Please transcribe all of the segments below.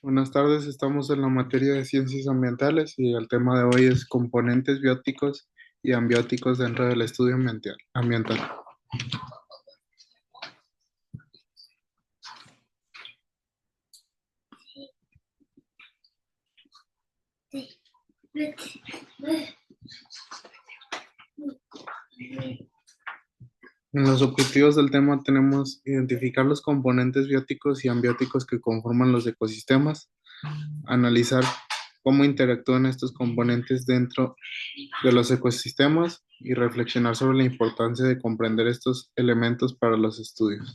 Buenas tardes, estamos en la materia de ciencias ambientales y el tema de hoy es componentes bióticos y ambióticos dentro del estudio ambiental. En los objetivos del tema tenemos identificar los componentes bióticos y ambióticos que conforman los ecosistemas, analizar cómo interactúan estos componentes dentro de los ecosistemas y reflexionar sobre la importancia de comprender estos elementos para los estudios.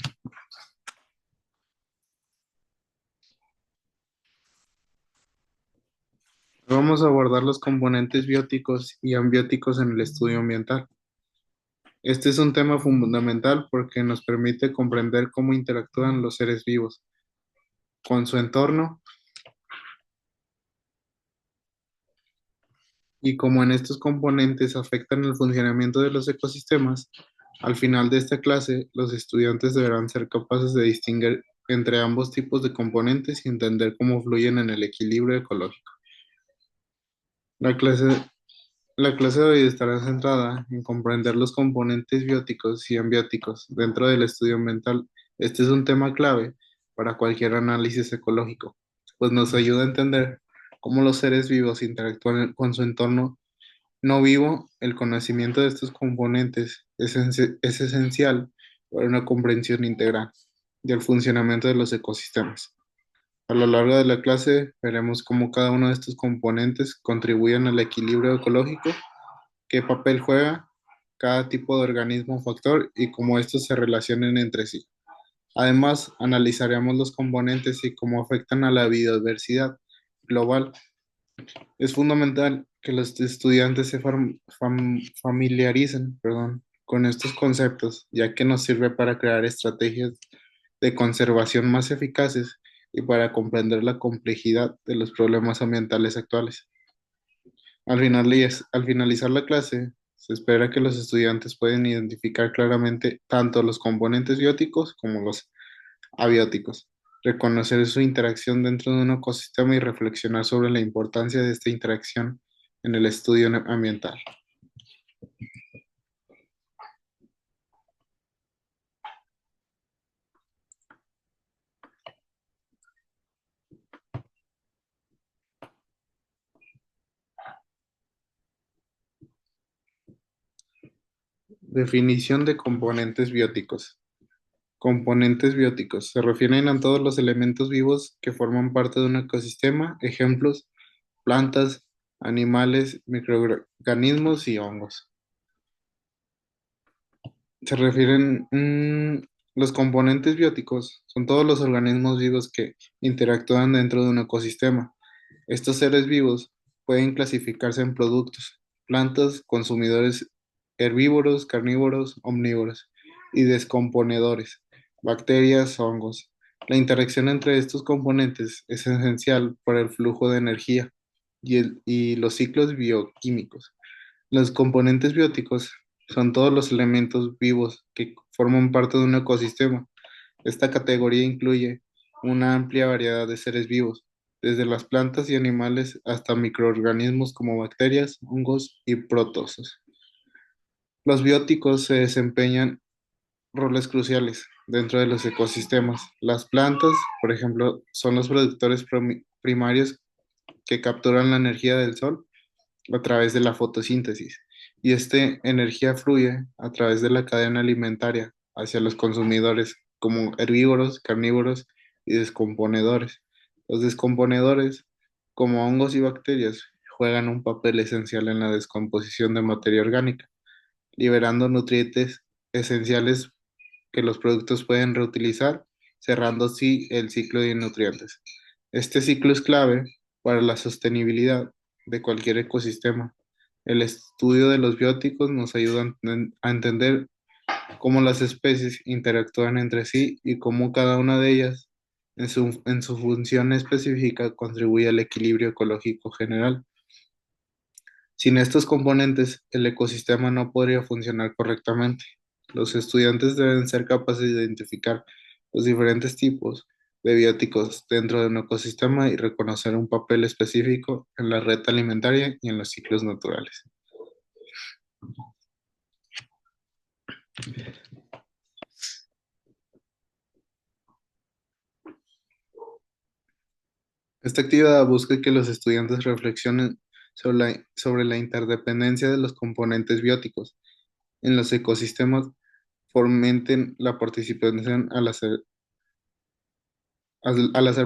Vamos a abordar los componentes bióticos y ambióticos en el estudio ambiental. Este es un tema fundamental porque nos permite comprender cómo interactúan los seres vivos con su entorno y cómo en estos componentes afectan el funcionamiento de los ecosistemas. Al final de esta clase, los estudiantes deberán ser capaces de distinguir entre ambos tipos de componentes y entender cómo fluyen en el equilibrio ecológico. La clase, la clase de hoy estará centrada en comprender los componentes bióticos y ambióticos dentro del estudio ambiental. Este es un tema clave para cualquier análisis ecológico, pues nos ayuda a entender cómo los seres vivos interactúan con su entorno no vivo. El conocimiento de estos componentes es esencial para una comprensión integral del funcionamiento de los ecosistemas. A lo largo de la clase veremos cómo cada uno de estos componentes contribuyen al equilibrio ecológico, qué papel juega cada tipo de organismo o factor y cómo estos se relacionan entre sí. Además, analizaremos los componentes y cómo afectan a la biodiversidad global. Es fundamental que los estudiantes se familiaricen, con estos conceptos, ya que nos sirve para crear estrategias de conservación más eficaces y para comprender la complejidad de los problemas ambientales actuales. Al finalizar la clase, se espera que los estudiantes puedan identificar claramente tanto los componentes bióticos como los abióticos, reconocer su interacción dentro de un ecosistema y reflexionar sobre la importancia de esta interacción en el estudio ambiental. Definición de componentes bióticos. Componentes bióticos se refieren a todos los elementos vivos que forman parte de un ecosistema, ejemplos, plantas, animales, microorganismos y hongos. Se refieren, los componentes bióticos son todos los organismos vivos que interactúan dentro de un ecosistema. Estos seres vivos pueden clasificarse en productos, plantas, consumidores herbívoros, carnívoros, omnívoros y descomponedores, bacterias, hongos. La interacción entre estos componentes es esencial para el flujo de energía y los ciclos bioquímicos. Los componentes bióticos son todos los elementos vivos que forman parte de un ecosistema. Esta categoría incluye una amplia variedad de seres vivos, desde las plantas y animales hasta microorganismos como bacterias, hongos y protozoos. Los bióticos se desempeñan roles cruciales dentro de los ecosistemas. Las plantas, por ejemplo, son los productores primarios que capturan la energía del sol a través de la fotosíntesis, y esta energía fluye a través de la cadena alimentaria hacia los consumidores como herbívoros, carnívoros y descomponedores. Los descomponedores, como hongos y bacterias, juegan un papel esencial en la descomposición de materia orgánica, liberando nutrientes esenciales que los productos pueden reutilizar, cerrando así el ciclo de nutrientes. Este ciclo es clave para la sostenibilidad de cualquier ecosistema. El estudio de los bióticos nos ayuda a entender cómo las especies interactúan entre sí y cómo cada una de ellas, en su función específica, contribuye al equilibrio ecológico general. Sin estos componentes, el ecosistema no podría funcionar correctamente. Los estudiantes deben ser capaces de identificar los diferentes tipos de bióticos dentro de un ecosistema y reconocer un papel específico en la red alimentaria y en los ciclos naturales. Esta actividad busca que los estudiantes reflexionen sobre la interdependencia de los componentes bióticos en los ecosistemas, fomenten la participación al hacer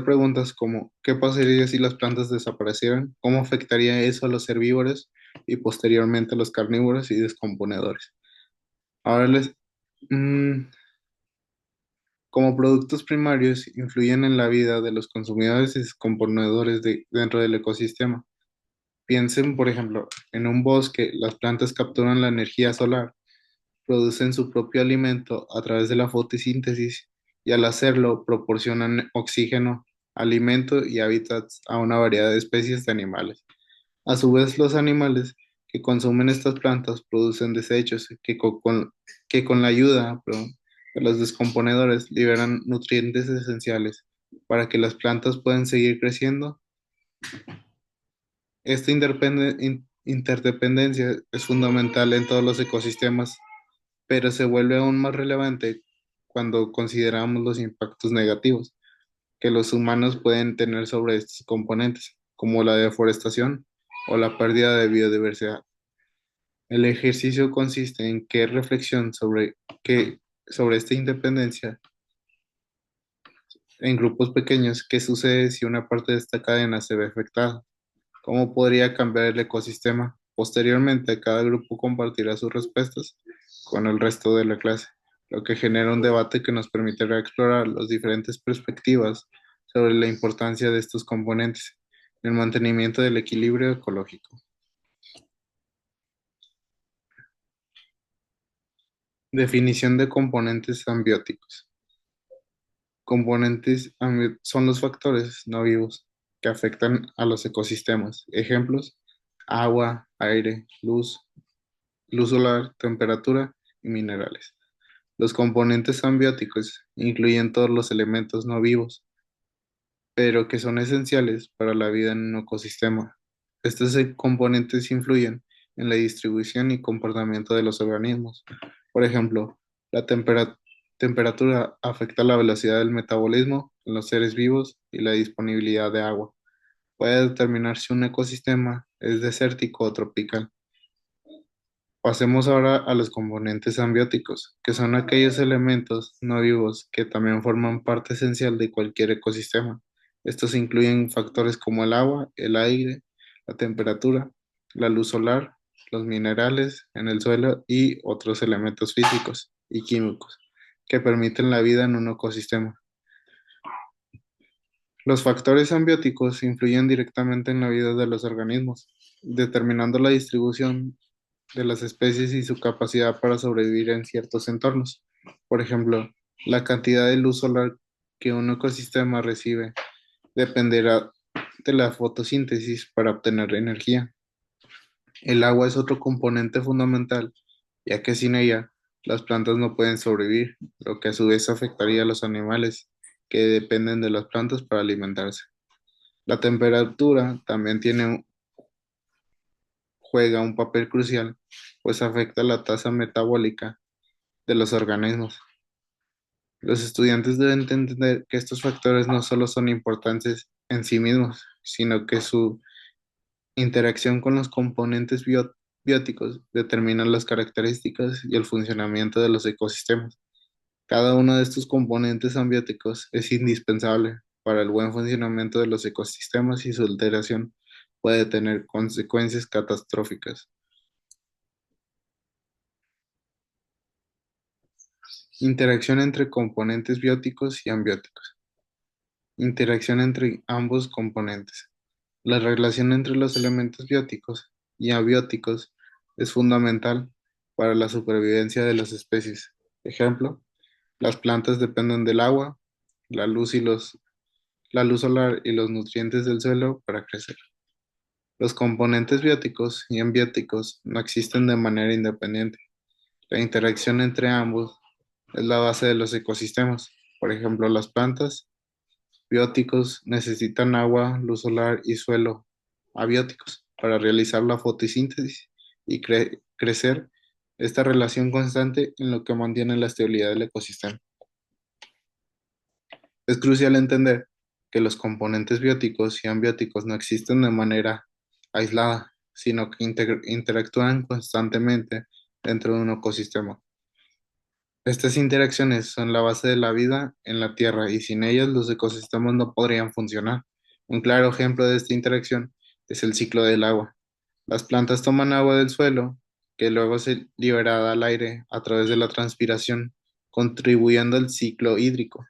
preguntas como ¿qué pasaría si las plantas desaparecieran? ¿Cómo afectaría eso a los herbívoros y posteriormente a los carnívoros y descomponedores? Ahora mm, como productos primarios influyen en la vida de los consumidores y descomponedores dentro del ecosistema. Piensen, por ejemplo, en un bosque, las plantas capturan la energía solar, producen su propio alimento a través de la fotosíntesis y al hacerlo proporcionan oxígeno, alimento y hábitats a una variedad de especies de animales. A su vez, los animales que consumen estas plantas producen desechos que con la ayuda, perdón, de los descomponedores liberan nutrientes esenciales para que las plantas puedan seguir creciendo. Esta interdependencia es fundamental en todos los ecosistemas, pero se vuelve aún más relevante cuando consideramos los impactos negativos que los humanos pueden tener sobre estos componentes, como la deforestación o la pérdida de biodiversidad. El ejercicio consiste en que reflexión sobre esta independencia en grupos pequeños, qué sucede si una parte de esta cadena se ve afectada. ¿Cómo podría cambiar el ecosistema? Posteriormente, cada grupo compartirá sus respuestas con el resto de la clase, lo que genera un debate que nos permitirá explorar las diferentes perspectivas sobre la importancia de estos componentes en el mantenimiento del equilibrio ecológico. Definición de componentes ambióticos. Son los factores no vivos que afectan a los ecosistemas. Ejemplos: agua, aire, luz solar, temperatura y minerales. Los componentes ambióticos incluyen todos los elementos no vivos, pero que son esenciales para la vida en un ecosistema. Estos componentes influyen en la distribución y comportamiento de los organismos. Por ejemplo, la temperatura afecta la velocidad del metabolismo en los seres vivos y la disponibilidad de agua. Puede determinar si un ecosistema es desértico o tropical. Pasemos ahora a los componentes ambióticos, que son aquellos elementos no vivos que también forman parte esencial de cualquier ecosistema. Estos incluyen factores como el agua, el aire, la temperatura, la luz solar, los minerales en el suelo y otros elementos físicos y químicos que permiten la vida en un ecosistema. Los factores ambióticos influyen directamente en la vida de los organismos, determinando la distribución de las especies y su capacidad para sobrevivir en ciertos entornos. Por ejemplo, la cantidad de luz solar que un ecosistema recibe dependerá de la fotosíntesis para obtener energía. El agua es otro componente fundamental, ya que sin ella las plantas no pueden sobrevivir, lo que a su vez afectaría a los animales que dependen de las plantas para alimentarse. La temperatura también juega un papel crucial, pues afecta la tasa metabólica de los organismos. Los estudiantes deben entender que estos factores no solo son importantes en sí mismos, sino que su interacción con los componentes bióticos determinan las características y el funcionamiento de los ecosistemas. Cada uno de estos componentes ambióticos es indispensable para el buen funcionamiento de los ecosistemas y su alteración puede tener consecuencias catastróficas. Interacción entre componentes bióticos y ambióticos. Interacción entre ambos componentes. La relación entre los elementos bióticos y abióticos es fundamental para la supervivencia de las especies. Ejemplo, las plantas dependen del agua, la luz la luz solar y los nutrientes del suelo para crecer. Los componentes bióticos y ambióticos no existen de manera independiente. La interacción entre ambos es la base de los ecosistemas. Por ejemplo, las plantas bióticos necesitan agua, luz solar y suelo abióticos para realizar la fotosíntesis y crecer. Esta relación constante en lo que mantiene la estabilidad del ecosistema. Es crucial entender que los componentes bióticos y ambióticos no existen de manera aislada, sino que interactúan constantemente dentro de un ecosistema. Estas interacciones son la base de la vida en la Tierra y sin ellas los ecosistemas no podrían funcionar. Un claro ejemplo de esta interacción es el ciclo del agua. Las plantas toman agua del suelo, que luego se liberada al aire a través de la transpiración, contribuyendo al ciclo hídrico.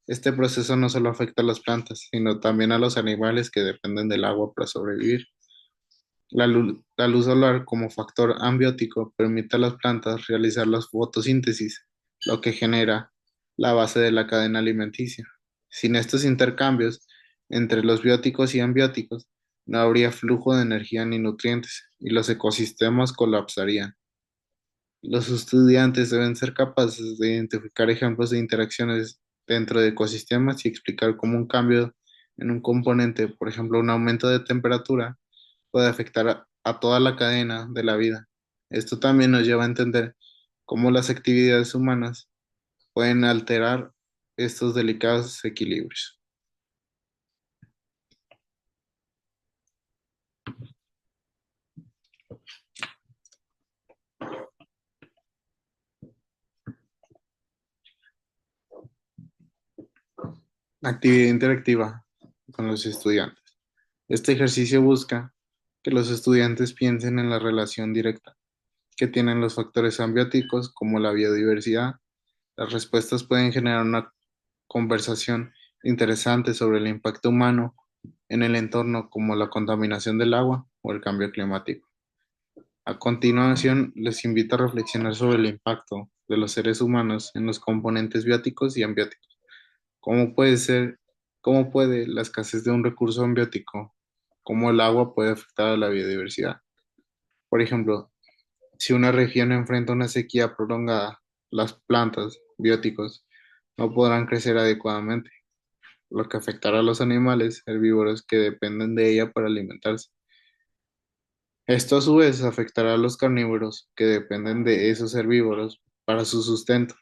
Este proceso no solo afecta a las plantas, sino también a los animales que dependen del agua para sobrevivir. La luz solar como factor ambiótico permite a las plantas realizar la fotosíntesis, lo que genera la base de la cadena alimenticia. Sin estos intercambios entre los bióticos y ambióticos, no habría flujo de energía ni nutrientes y los ecosistemas colapsarían. Los estudiantes deben ser capaces de identificar ejemplos de interacciones dentro de ecosistemas y explicar cómo un cambio en un componente, por ejemplo, un aumento de temperatura, puede afectar a toda la cadena de la vida. Esto también nos lleva a entender cómo las actividades humanas pueden alterar estos delicados equilibrios. Actividad interactiva con los estudiantes. Este ejercicio busca que los estudiantes piensen en la relación directa que tienen los factores ambióticos como la biodiversidad. Las respuestas pueden generar una conversación interesante sobre el impacto humano en el entorno como la contaminación del agua o el cambio climático. A continuación, les invito a reflexionar sobre el impacto de los seres humanos en los componentes bióticos y ambióticos. ¿Cómo puede ser, cómo puede la escasez de un recurso ambiótico, como el agua, puede afectar a la biodiversidad? Por ejemplo, si una región enfrenta una sequía prolongada, las plantas bióticos no podrán crecer adecuadamente, lo que afectará a los animales herbívoros que dependen de ella para alimentarse. Esto a su vez afectará a los carnívoros que dependen de esos herbívoros para su sustento.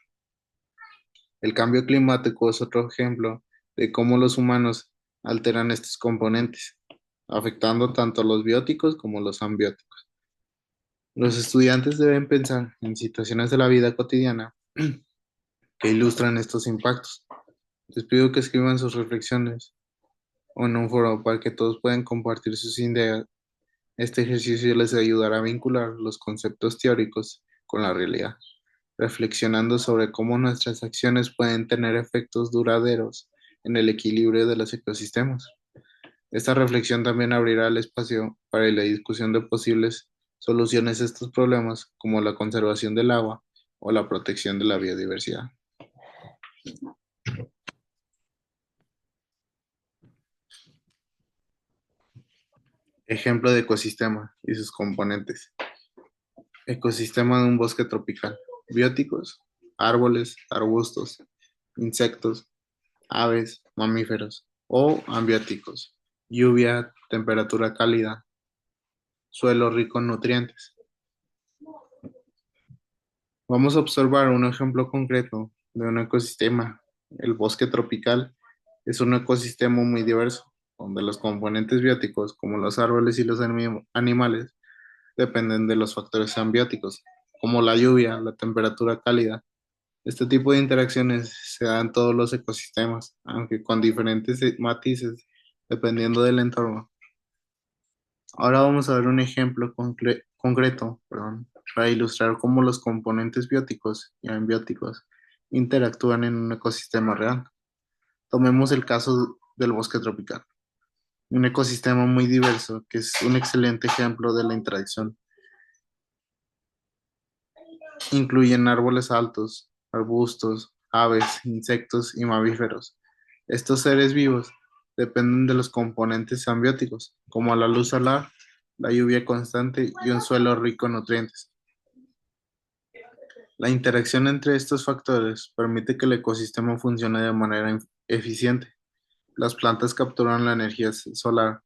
El cambio climático es otro ejemplo de cómo los humanos alteran estos componentes, afectando tanto a los bióticos como a los ambióticos. Los estudiantes deben pensar en situaciones de la vida cotidiana que ilustran estos impactos. Les pido que escriban sus reflexiones o en un foro para que todos puedan compartir sus ideas. Este ejercicio les ayudará a vincular los conceptos teóricos con la realidad, reflexionando sobre cómo nuestras acciones pueden tener efectos duraderos en el equilibrio de los ecosistemas. Esta reflexión también abrirá el espacio para la discusión de posibles soluciones a estos problemas, como la conservación del agua o la protección de la biodiversidad. Ejemplo de ecosistema y sus componentes. Ecosistema de un bosque tropical. Bióticos, árboles, arbustos, insectos, aves, mamíferos. O ambióticos, lluvia, temperatura cálida, suelo rico en nutrientes. Vamos a observar un ejemplo concreto de un ecosistema. El bosque tropical es un ecosistema muy diverso, donde los componentes bióticos, como los árboles y los animales, dependen de los factores ambióticos, como la lluvia, la temperatura cálida Este tipo de interacciones se dan en todos los ecosistemas, aunque con diferentes matices dependiendo del entorno. Ahora vamos a ver un ejemplo concreto, para ilustrar cómo los componentes bióticos y ambióticos interactúan en un ecosistema real. Tomemos el caso del bosque tropical, un ecosistema muy diverso que es un excelente ejemplo de la interacción. Incluyen árboles altos, arbustos, aves, insectos y mamíferos. Estos seres vivos dependen de los componentes ambióticos, como la luz solar, la lluvia constante y un suelo rico en nutrientes. La interacción entre estos factores permite que el ecosistema funcione de manera eficiente. Las plantas capturan la energía solar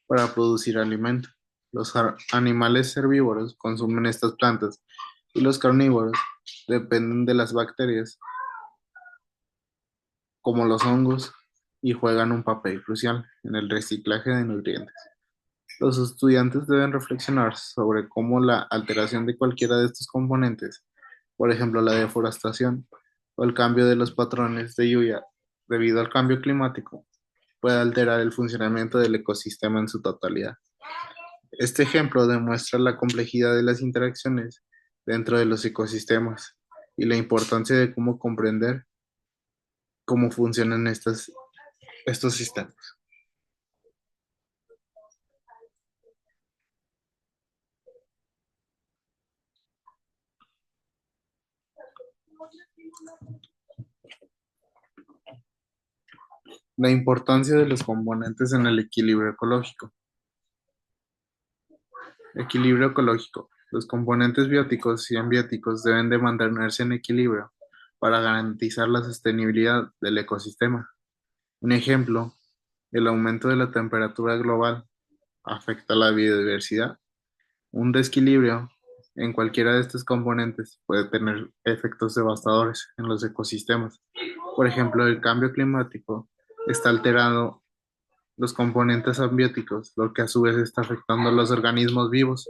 para producir alimento. Los animales herbívoros consumen estas plantas y los carnívoros dependen de las bacterias, como los hongos, y juegan un papel crucial en el reciclaje de nutrientes. Los estudiantes deben reflexionar sobre cómo la alteración de cualquiera de estos componentes, por ejemplo la deforestación o el cambio de los patrones de lluvia debido al cambio climático, puede alterar el funcionamiento del ecosistema en su totalidad. Este ejemplo demuestra la complejidad de las interacciones dentro de los ecosistemas y la importancia de cómo comprender cómo funcionan estos sistemas. La importancia de los componentes en el equilibrio ecológico. Equilibrio ecológico. Los componentes bióticos y ambióticos deben de mantenerse en equilibrio para garantizar la sostenibilidad del ecosistema. Un ejemplo, el aumento de la temperatura global afecta la biodiversidad. Un desequilibrio en cualquiera de estos componentes puede tener efectos devastadores en los ecosistemas. Por ejemplo, el cambio climático está alterando los componentes ambióticos, lo que a su vez está afectando a los organismos vivos,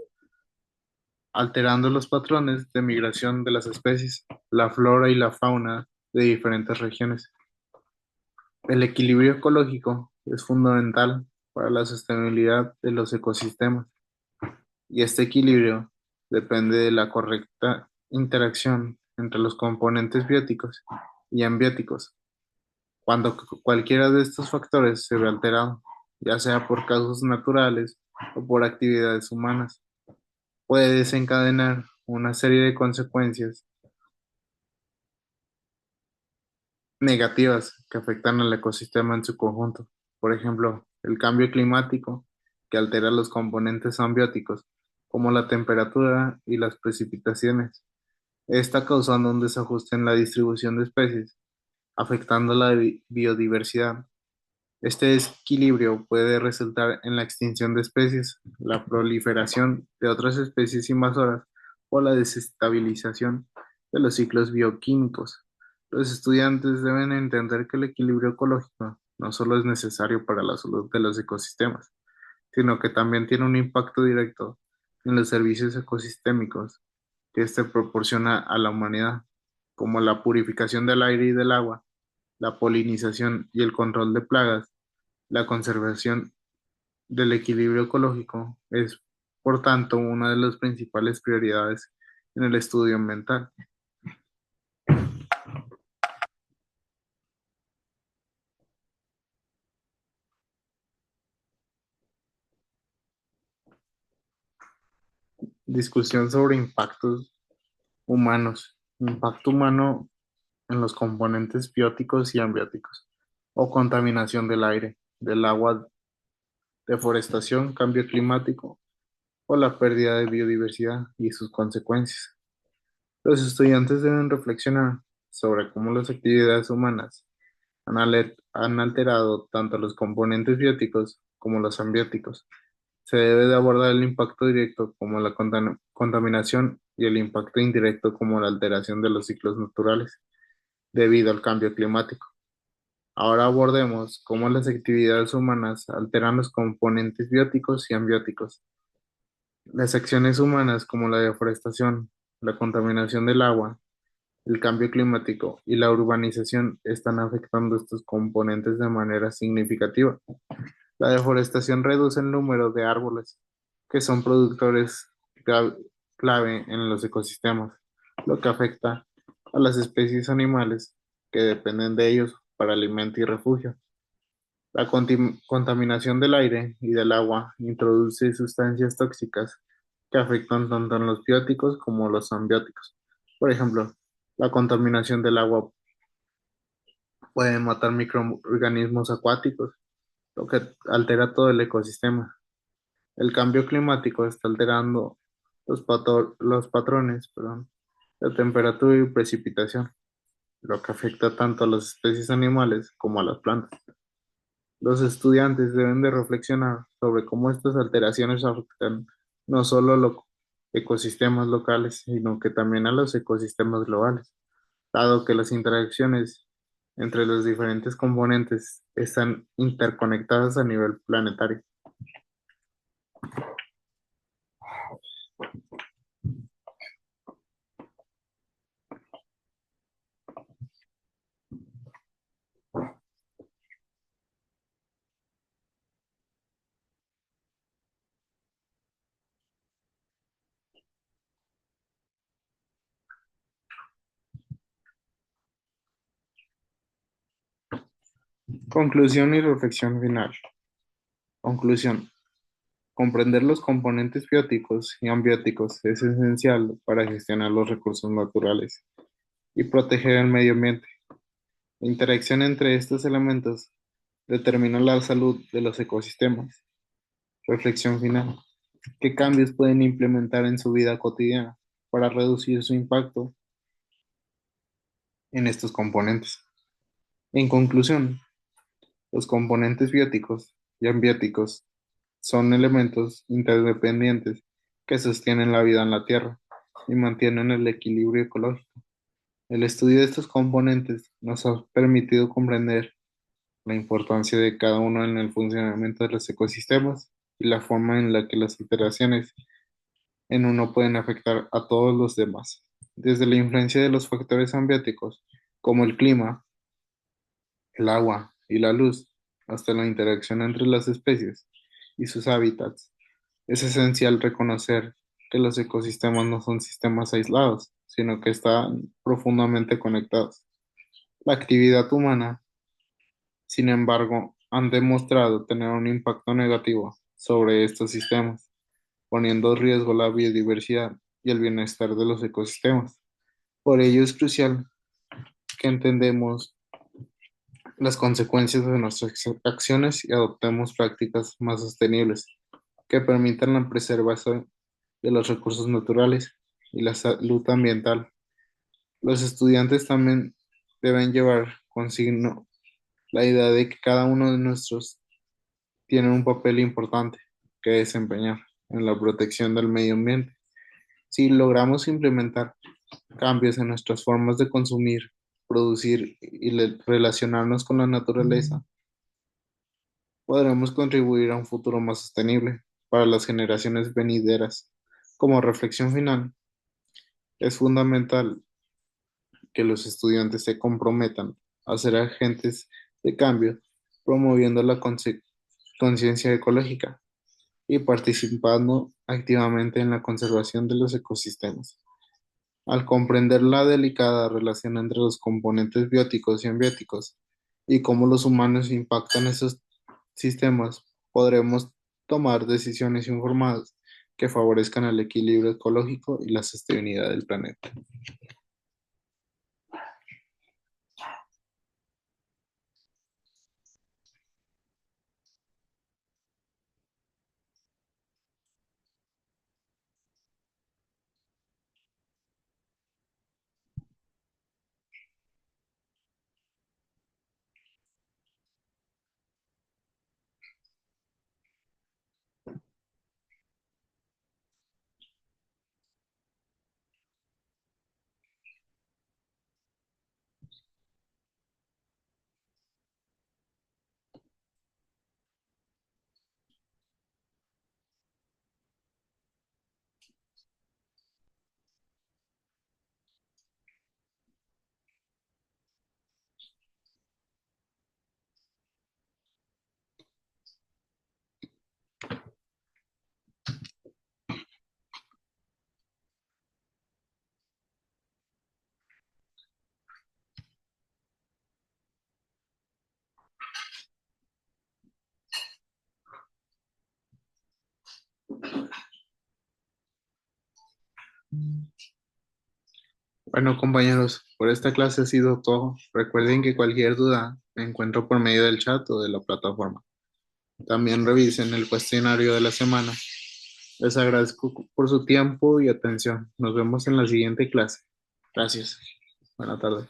alterando los patrones de migración de las especies, la flora y la fauna de diferentes regiones. El equilibrio ecológico es fundamental para la sostenibilidad de los ecosistemas y este equilibrio depende de la correcta interacción entre los componentes bióticos y ambióticos. Cuando cualquiera de estos factores se ve alterado, ya sea por causas naturales o por actividades humanas, puede desencadenar una serie de consecuencias negativas que afectan al ecosistema en su conjunto. Por ejemplo, el cambio climático, que altera los componentes ambióticos, como la temperatura y las precipitaciones. Está causando un desajuste en la distribución de especies, afectando la biodiversidad. Este desequilibrio puede resultar en la extinción de especies, la proliferación de otras especies invasoras o la desestabilización de los ciclos bioquímicos. Los estudiantes deben entender que el equilibrio ecológico no solo es necesario para la salud de los ecosistemas, sino que también tiene un impacto directo en los servicios ecosistémicos que éste proporciona a la humanidad, como la purificación del aire y del agua, la polinización y el control de plagas. La conservación del equilibrio ecológico es, por tanto, una de las principales prioridades en el estudio ambiental. Discusión sobre impactos humanos. Impacto humano en los componentes bióticos y ambióticos, o contaminación del aire, del agua, deforestación, cambio climático o la pérdida de biodiversidad y sus consecuencias. Los estudiantes deben reflexionar sobre cómo las actividades humanas han alterado tanto los componentes bióticos como los ambióticos. Se debe de abordar el impacto directo como la contaminación y el impacto indirecto como la alteración de los ciclos naturales debido al cambio climático. Ahora abordemos cómo las actividades humanas alteran los componentes bióticos y ambióticos. Las acciones humanas como la deforestación, la contaminación del agua El cambio climático y la urbanización están afectando estos componentes de manera significativa. La deforestación reduce el número de árboles, que son productores cla- clave en los ecosistemas, lo que afecta a las especies animales que dependen de ellos para alimento y refugio. La contaminación del aire y del agua introduce sustancias tóxicas que afectan tanto a los bióticos como a los ambióticos. Por ejemplo, la contaminación del agua puede matar microorganismos acuáticos, lo que altera todo el ecosistema. El cambio climático está alterando los patrones, de temperatura y precipitación, lo que afecta tanto a las especies animales como a las plantas. Los estudiantes deben de reflexionar sobre cómo estas alteraciones afectan no solo a los ecosistemas locales, sino que también a los ecosistemas globales, dado que las interacciones entre los diferentes componentes están interconectadas a nivel planetario. Conclusión y reflexión final. Conclusión. Comprender los componentes bióticos y ambióticos es esencial para gestionar los recursos naturales y proteger el medio ambiente. La interacción entre estos elementos determina la salud de los ecosistemas. Reflexión final. ¿Qué cambios pueden implementar en su vida cotidiana para reducir su impacto en estos componentes? En conclusión, los componentes bióticos y ambióticos son elementos interdependientes que sostienen la vida en la Tierra y mantienen el equilibrio ecológico. El estudio de estos componentes nos ha permitido comprender la importancia de cada uno en el funcionamiento de los ecosistemas y la forma en la que las alteraciones en uno pueden afectar a todos los demás. Desde la influencia de los factores ambióticos, como el clima, el agua y la luz, hasta la interacción entre las especies y sus hábitats. Es esencial reconocer que los ecosistemas no son sistemas aislados, sino que están profundamente conectados. La actividad humana, sin embargo, han demostrado tener un impacto negativo sobre estos sistemas, poniendo en riesgo la biodiversidad y el bienestar de los ecosistemas. Por ello es crucial que entendamos las consecuencias de nuestras acciones y adoptemos prácticas más sostenibles que permitan la preservación de los recursos naturales y la salud ambiental. Los estudiantes también deben llevar consigo la idea de que cada uno de nuestros tiene un papel importante que desempeñar en la protección del medio ambiente. Si logramos implementar cambios en nuestras formas de consumir, producir y relacionarnos con la naturaleza, podremos contribuir a un futuro más sostenible para las generaciones venideras. Como reflexión final, es fundamental que los estudiantes se comprometan a ser agentes de cambio, promoviendo la conciencia ecológica y participando activamente en la conservación de los ecosistemas. Al comprender la delicada relación entre los componentes bióticos y ambióticos y cómo los humanos impactan esos sistemas, podremos tomar decisiones informadas que favorezcan el equilibrio ecológico y la sostenibilidad del planeta. Bueno, compañeros, por esta clase ha sido todo. Recuerden que cualquier duda me encuentro por medio del chat o de la plataforma. También revisen el cuestionario de la semana. Les agradezco por su tiempo y atención. Nos vemos en la siguiente clase. Gracias. Buena tarde.